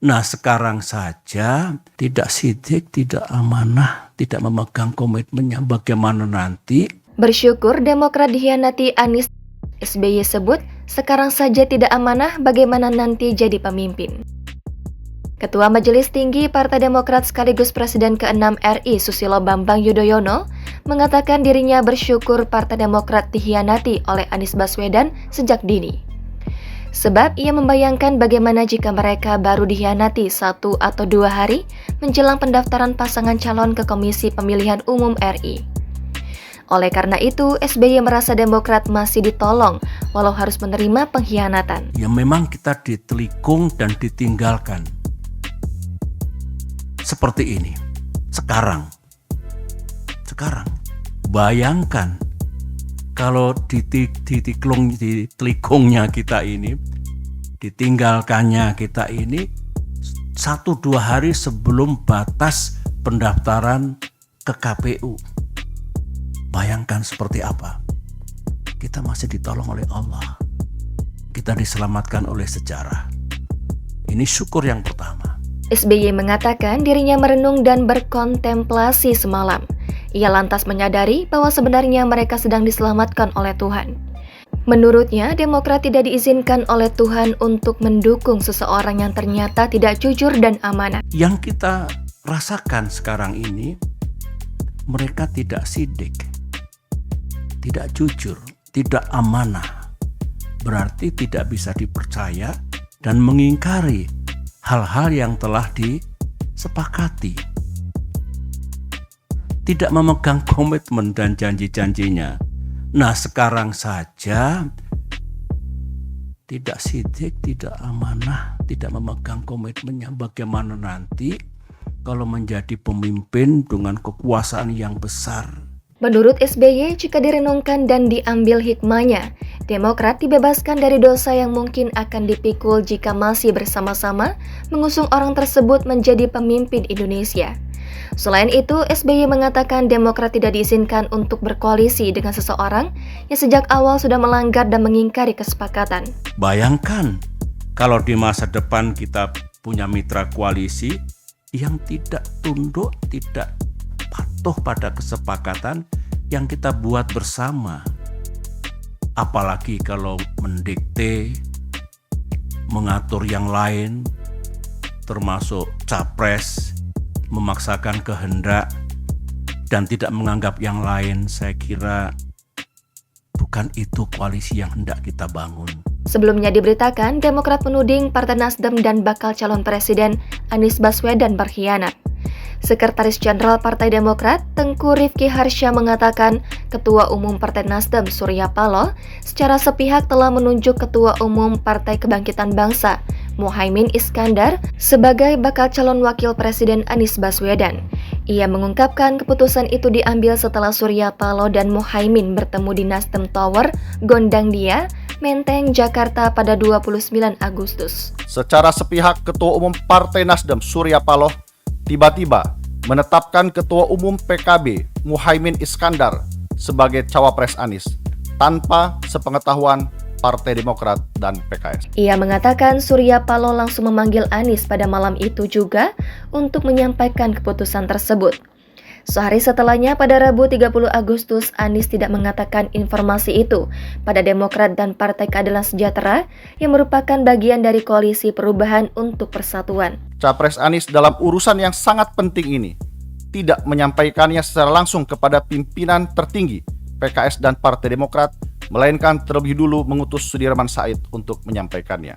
Nah sekarang saja tidak sidik, tidak amanah, tidak memegang komitmennya, bagaimana nanti? Bersyukur Demokrat dikhianati Anies. SBY sebut, sekarang saja tidak amanah, bagaimana nanti jadi pemimpin. Ketua Majelis Tinggi Partai Demokrat sekaligus Presiden ke-6 RI Susilo Bambang Yudhoyono mengatakan dirinya bersyukur Partai Demokrat dikhianati oleh Anies Baswedan sejak dini. Sebab ia membayangkan bagaimana jika mereka baru dikhianati 1 atau 2 hari menjelang pendaftaran pasangan calon ke Komisi Pemilihan Umum RI. Oleh karena itu, SBY merasa Demokrat masih ditolong walau harus menerima pengkhianatan. Ya memang kita ditelikung dan ditinggalkan. Seperti ini. Sekarang. Bayangkan kalau ditelikungnya kita ini, ditinggalkannya kita ini 1-2 hari sebelum batas pendaftaran ke KPU. Bayangkan seperti apa. Kita masih ditolong oleh Allah. Kita diselamatkan oleh sejarah. Ini syukur yang pertama. SBY mengatakan dirinya merenung dan berkontemplasi semalam. Ia lantas menyadari bahwa sebenarnya mereka sedang diselamatkan oleh Tuhan. Menurutnya, Demokrat tidak diizinkan oleh Tuhan untuk mendukung seseorang yang ternyata tidak jujur dan amanah. Yang kita rasakan sekarang ini, mereka tidak sidik, tidak jujur, tidak amanah. Berarti tidak bisa dipercaya dan mengingkari hal-hal yang telah disepakati. Tidak memegang komitmen dan janji-janjinya. Nah sekarang saja tidak sidik, tidak amanah, tidak memegang komitmennya. Bagaimana nanti kalau menjadi pemimpin dengan kekuasaan yang besar? Menurut SBY, jika direnungkan dan diambil hikmahnya, Demokrat dibebaskan dari dosa yang mungkin akan dipikul jika masih bersama-sama mengusung orang tersebut menjadi pemimpin Indonesia. Selain itu, SBY mengatakan Demokrat tidak diizinkan untuk berkoalisi dengan seseorang yang sejak awal sudah melanggar dan mengingkari kesepakatan. Bayangkan kalau di masa depan kita punya mitra koalisi yang tidak tunduk, tidak patuh pada kesepakatan yang kita buat bersama. Apalagi kalau mendikte, mengatur yang lain, termasuk capres, memaksakan kehendak, dan tidak menganggap yang lain. Saya kira bukan itu koalisi yang hendak kita bangun. Sebelumnya diberitakan, Demokrat menuding Partai Nasdem dan bakal calon presiden Anies Baswedan berkhianat. Sekretaris Jenderal Partai Demokrat, Tengku Rifki Harsha mengatakan Ketua Umum Partai Nasdem Surya Paloh secara sepihak telah menunjuk Ketua Umum Partai Kebangkitan Bangsa Muhaimin Iskandar sebagai bakal calon wakil presiden Anies Baswedan. Ia mengungkapkan keputusan itu diambil setelah Surya Paloh dan Muhaimin bertemu di Nasdem Tower, Gondangdia, Menteng, Jakarta pada 29 Agustus. Secara sepihak Ketua Umum Partai Nasdem Surya Paloh tiba-tiba menetapkan Ketua Umum PKB Muhaimin Iskandar sebagai cawapres Anies tanpa sepengetahuan Partai Demokrat dan PKS. Ia mengatakan Surya Paloh langsung memanggil Anies pada malam itu juga untuk menyampaikan keputusan tersebut. Sehari setelahnya pada Rabu 30 Agustus, Anies tidak mengatakan informasi itu pada Demokrat dan Partai Keadilan Sejahtera yang merupakan bagian dari Koalisi Perubahan untuk Persatuan. Capres Anies dalam urusan yang sangat penting ini tidak menyampaikannya secara langsung kepada pimpinan tertinggi PKS dan Partai Demokrat, melainkan terlebih dulu mengutus Sudirman Said untuk menyampaikannya.